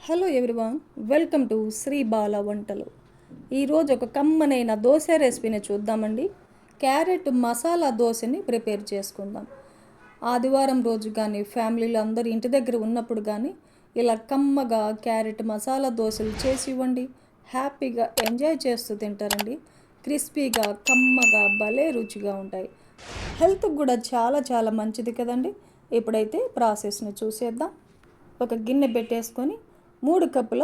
Hello everyone, welcome to Sri Bala Vantalu. ఈరోజు ఒక కమ్మనైన దోశ రెసిపీని చూద్దామండి. క్యారెట్ మసాలా దోశని ప్రిపేర్ చేసుకుందాం. ఆదివారం రోజు కానీ ఫ్యామిలీలో అందరూ ఇంటి దగ్గర ఉన్నప్పుడు కానీ ఇలా కమ్మగా క్యారెట్ మసాలా దోశలు చేసి ఇవ్వండి. హ్యాపీగా ఎంజాయ్ చేస్తూ తింటారండి. క్రిస్పీగా కమ్మగా భలే రుచిగా ఉంటాయి. హెల్త్కి కూడా చాలా చాలా మంచిది కదండి. ఇప్పుడైతే ప్రాసెస్ని చూసేద్దాం. ఒక గిన్నె పెట్టేసుకొని 3 కప్పుల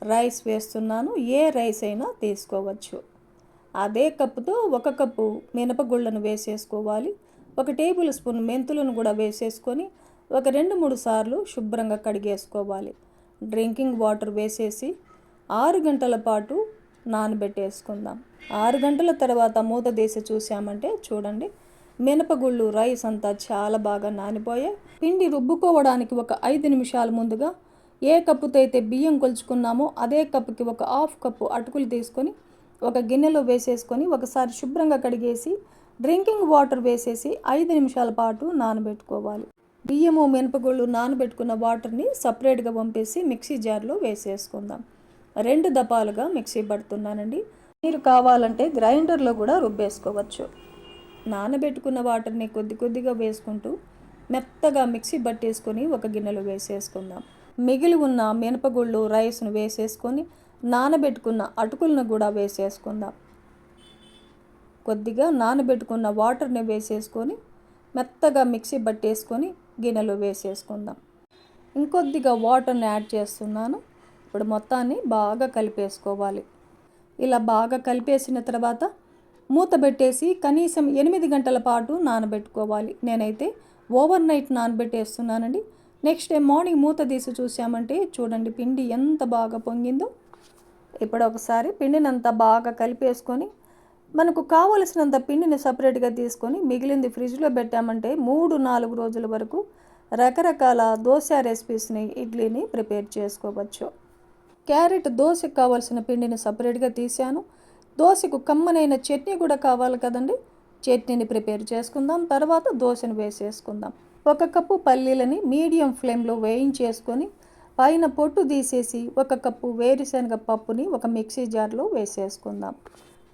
రైస్ వేస్తున్నాను. ఏ రైస్ అయినా తీసుకోవచ్చు. అదే కప్పుతో 1 కప్పు మినపగుళ్ళను వేసేసుకోవాలి. 1 టేబుల్ స్పూన్ మెంతులను కూడా వేసేసుకొని ఒక 2-3 సార్లు శుభ్రంగా కడిగేసుకోవాలి. డ్రింకింగ్ వాటర్ వేసేసి 6 గంటల పాటు నానబెట్టేసుకుందాం. 6 గంటల తర్వాత మూత తీసి చూసామంటే చూడండి, మినపగుళ్ళు రైస్ అంతా చాలా బాగా నానిపోయాయి. పిండి రుబ్బుకోవడానికి ఒక 5 నిమిషాల ముందుగా ఏ కప్పుతో అయితే బియ్యం కొలుచుకున్నామో అదే కప్పుకి ఒక 1/2 కప్పు అటుకులు తీసుకొని ఒక గిన్నెలో వేసేసుకొని ఒకసారి శుభ్రంగా కడిగేసి డ్రింకింగ్ వాటర్ వేసేసి 5 నిమిషాల పాటు నానబెట్టుకోవాలి. బియ్యము మినపగుళ్ళు నానబెట్టుకున్న వాటర్ని సపరేట్గా పంపేసి మిక్సీ జార్లో వేసేసుకుందాం. 2 దపాలుగా మిక్సీ పడుతున్నానండి. మీరు కావాలంటే గ్రైండర్లో కూడా రుబ్బేసుకోవచ్చు. నానబెట్టుకున్న వాటర్ని కొద్ది కొద్దిగా వేసుకుంటూ మెత్తగా మిక్సీ పట్టేసుకొని ఒక గిన్నెలో వేసేసుకుందాం. మిగిలి ఉన్న మినపగుళ్ళు రైస్ను వేసేసుకొని నానబెట్టుకున్న అటుకులను కూడా వేసేసుకుందాం. కొద్దిగా నానబెట్టుకున్న వాటర్ని వేసేసుకొని మెత్తగా మిక్సీ పట్టేసుకొని గిన్నెలో వేసేసుకుందాం. ఇంకొద్దిగా వాటర్ని యాడ్ చేస్తున్నాను. ఇప్పుడు మొత్తాన్ని బాగా కలిపేసుకోవాలి. ఇలా బాగా కలిపేసిన తర్వాత మూత పెట్టేసి కనీసం 8 గంటల పాటు నానబెట్టుకోవాలి. నేనైతే ఓవర్ నైట్ నానబెట్టేస్తున్నానండి. నెక్స్ట్ డే మార్నింగ్ మూత తీసి చూసామంటే చూడండి, పిండి ఎంత బాగా పొంగిందో. ఇప్పుడు ఒకసారి పిండిని అంతా బాగా కలిపేసుకొని మనకు కావలసినంత పిండిని సపరేట్గా తీసుకొని మిగిలింది ఫ్రిడ్జ్లో పెట్టామంటే 3-4 రోజుల వరకు రకరకాల దోశ రెసిపీస్ని, ఇడ్లీని ప్రిపేర్ చేసుకోవచ్చు. క్యారెట్ దోశకు కావాల్సిన పిండిని సపరేట్గా తీసాను. దోశకు కమ్మనైన చట్నీ కూడా కావాలి కదండి. చట్నీని ప్రిపేర్ చేసుకుందాం. తర్వాత దోశను వేసేసుకుందాం. 1 కప్పు పల్లీలని మీడియం ఫ్లేమ్లో వేయించేసుకొని పైన పొట్టు తీసేసి 1 కప్పు వేరుశనగ పప్పుని ఒక మిక్సీ జార్లో వేసేసుకుందాం.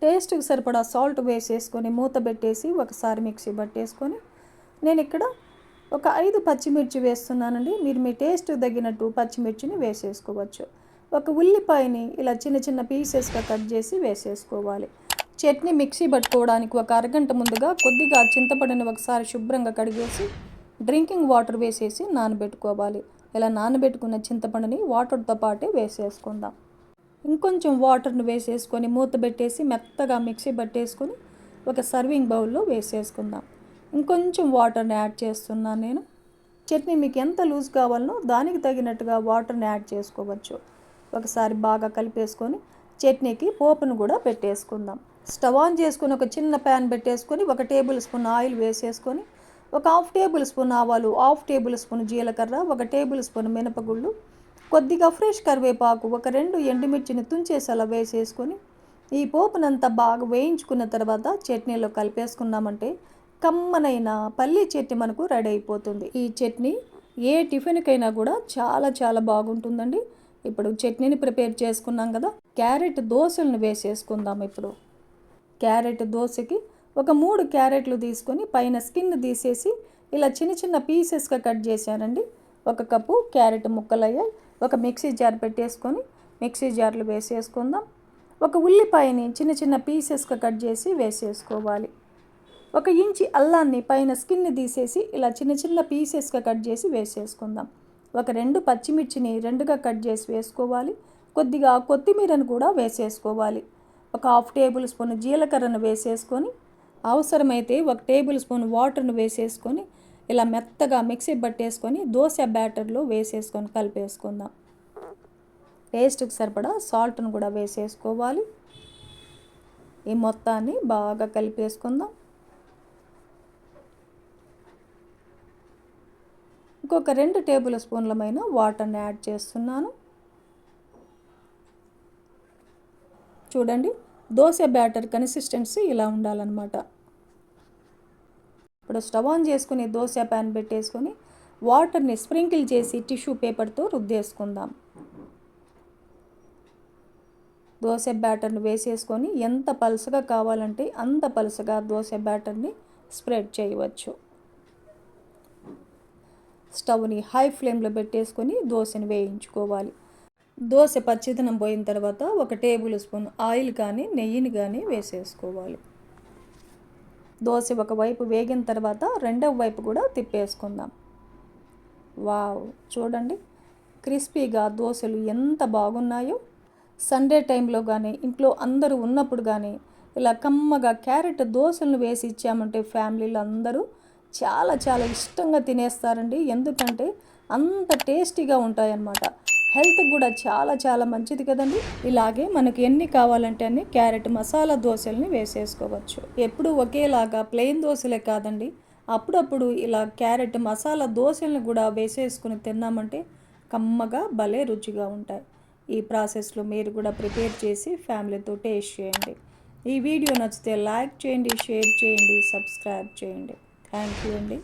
టేస్ట్కి సరిపడా సాల్ట్ వేసేసుకొని మూత పెట్టేసి ఒకసారి మిక్సీ పట్టేసుకొని నేను ఇక్కడ ఒక 5 పచ్చిమిర్చి వేస్తున్నానండి. మీరు మీ టేస్ట్ తగినట్టు పచ్చిమిర్చిని వేసేసుకోవచ్చు. ఒక ఉల్లిపాయని ఇలా చిన్న చిన్న పీసెస్గా కట్ చేసి వేసేసుకోవాలి. చట్నీ మిక్సీ పట్టుకోవడానికి ఒక అరగంట ముందుగా కొద్దిగా చింతపండుని ఒకసారి శుభ్రంగా కడిగేసి డ్రింకింగ్ వాటర్ వేసేసి నానబెట్టుకోవాలి. ఇలా నానబెట్టుకున్న చింతపండుని వాటర్తో పాటే వేసేసుకుందాం. ఇంకొంచెం వాటర్ని వేసేసుకొని మూత పెట్టేసి మెత్తగా మిక్సీ పట్టేసుకొని ఒక సర్వింగ్ బౌల్లో వేసేసుకుందాం. ఇంకొంచెం వాటర్ని యాడ్ చేస్తున్నాను నేను. చట్నీ మీకు ఎంత లూజ్ కావాలనో దానికి తగినట్టుగా వాటర్ని యాడ్ చేసుకోవచ్చు. ఒకసారి బాగా కలిపేసుకొని చట్నీకి పోపును కూడా పెట్టేసుకుందాం. స్టవ్ ఆన్ చేసుకొని ఒక చిన్న ప్యాన్ పెట్టేసుకొని 1 టేబుల్ స్పూన్ ఆయిల్ వేసేసుకొని ఒక 1/2 టేబుల్ స్పూన్ ఆవాలు, 1/2 టేబుల్ స్పూన్ జీలకర్ర, 1 టేబుల్ స్పూన్ మినపగుళ్ళు, కొద్దిగా ఫ్రెష్ కరివేపాకు, ఒక 2 ఎండుమిర్చిని తుంచేసి అలా వేసేసుకొని ఈ పోపునంతా బాగా వేయించుకున్న తర్వాత చట్నీలో కలిపేసుకున్నామంటే కమ్మనైన పల్లీ చట్నీ మనకు రెడీ అయిపోతుంది. ఈ చట్నీ ఏ టిఫిన్కైనా కూడా చాలా చాలా బాగుంటుందండి. ఇప్పుడు చట్నీని ప్రిపేర్ చేసుకున్నాం కదా, క్యారెట్ దోశలను వేసేసుకుందాం. ఇప్పుడు క్యారెట్ దోశకి ఒక 3 క్యారెట్లు తీసుకొని పైన స్కిన్ తీసేసి ఇలా చిన్న చిన్న పీసెస్గా కట్ చేశానండి. 1 కప్పు క్యారెట్ ముక్కలయ్యాయి. ఒక మిక్సీ జార్ పెట్టేసుకొని మిక్సీ జార్లో వేసేసుకుందాం. ఒక ఉల్లిపాయని చిన్న చిన్న పీసెస్గా కట్ చేసి వేసేసుకోవాలి. 1 ఇంచి అల్లాన్ని పైన స్కిన్ తీసేసి ఇలా చిన్న చిన్న పీసెస్గా కట్ చేసి వేసేసుకుందాం. ఒక 2 పచ్చిమిర్చిని 2గా కట్ చేసి వేసుకోవాలి. కొద్దిగా కొత్తిమీరను కూడా వేసేసుకోవాలి. ఒక 1/2 టేబుల్ స్పూన్ జీలకర్రను వేసేసుకొని అవసరమైతే 1 టేబుల్ స్పూన్ వాటర్ను వేసేసుకొని ఇలా మెత్తగా మిక్సీ పట్టేసుకొని దోశ బ్యాటర్లో వేసేసుకొని కలిపేసుకుందాం. టేస్ట్కి సరిపడా సాల్ట్ను కూడా వేసేసుకోవాలి. ఈ మొత్తాన్ని బాగా కలిపేసుకుందాం. ఇంకొక 2 టేబుల్ స్పూన్లమైన వాటర్ని యాడ్ చేస్తున్నాను. చూడండి, దోశ బ్యాటర్ కన్సిస్టెన్సీ ఇలా ఉండాలన్నమాట. ఇప్పుడు స్టవ్ ఆన్ చేసుకుని దోశ ప్యాన్ పెట్టేసుకొని వాటర్ని స్ప్రింకిల్ చేసి టిష్యూ పేపర్తో రుద్దేసుకుందాం. దోశ బ్యాటర్ని వేసేసుకొని ఎంత పలుసగా కావాలంటే అంత పలుసగా దోశ బ్యాటర్ని స్ప్రెడ్ చేయవచ్చు. స్టవ్ని హై ఫ్లేమ్లో పెట్టేసుకొని దోశని వేయించుకోవాలి. దోశ పచ్చిదనం పోయిన తర్వాత 1 టేబుల్ స్పూన్ ఆయిల్ కానీ నెయ్యిని కానీ వేసేసుకోవాలి. దోశ ఒకవైపు వేగిన తర్వాత రెండవ వైపు కూడా తిప్పేసుకుందాం. వావ్, చూడండి క్రిస్పీగా దోశలు ఎంత బాగున్నాయో. సండే టైంలో కానీ ఇంట్లో అందరూ ఉన్నప్పుడు కానీ ఇలా కమ్మగా క్యారెట్ దోశలను వేసి ఇచ్చామంటే ఫ్యామిలీలో అందరూ చాలా చాలా ఇష్టంగా తినేస్తారండి. ఎందుకంటే అంత టేస్టీగా ఉంటాయన్నమాట. హెల్త్కి కూడా చాలా చాలా మంచిది కదండి. ఇలాగే మనకు ఎన్ని కావాలంటే అన్ని క్యారెట్ మసాలా దోశల్ని వేసేసుకోవచ్చు. ఎప్పుడు ఒకేలాగా ప్లెయిన్ దోశలే కాదండి, అప్పుడప్పుడు ఇలా క్యారెట్ మసాలా దోశల్ని కూడా వేసేసుకుని తిన్నామంటే కమ్మగా భలే రుచిగా ఉంటాయి. ఈ ప్రాసెస్లో మీరు కూడా ప్రిపేర్ చేసి ఫ్యామిలీతో టేస్ట్ చేయండి. ఈ వీడియో నచ్చితే లైక్ చేయండి, షేర్ చేయండి, సబ్స్క్రైబ్ చేయండి. థ్యాంక్ యూ అండి.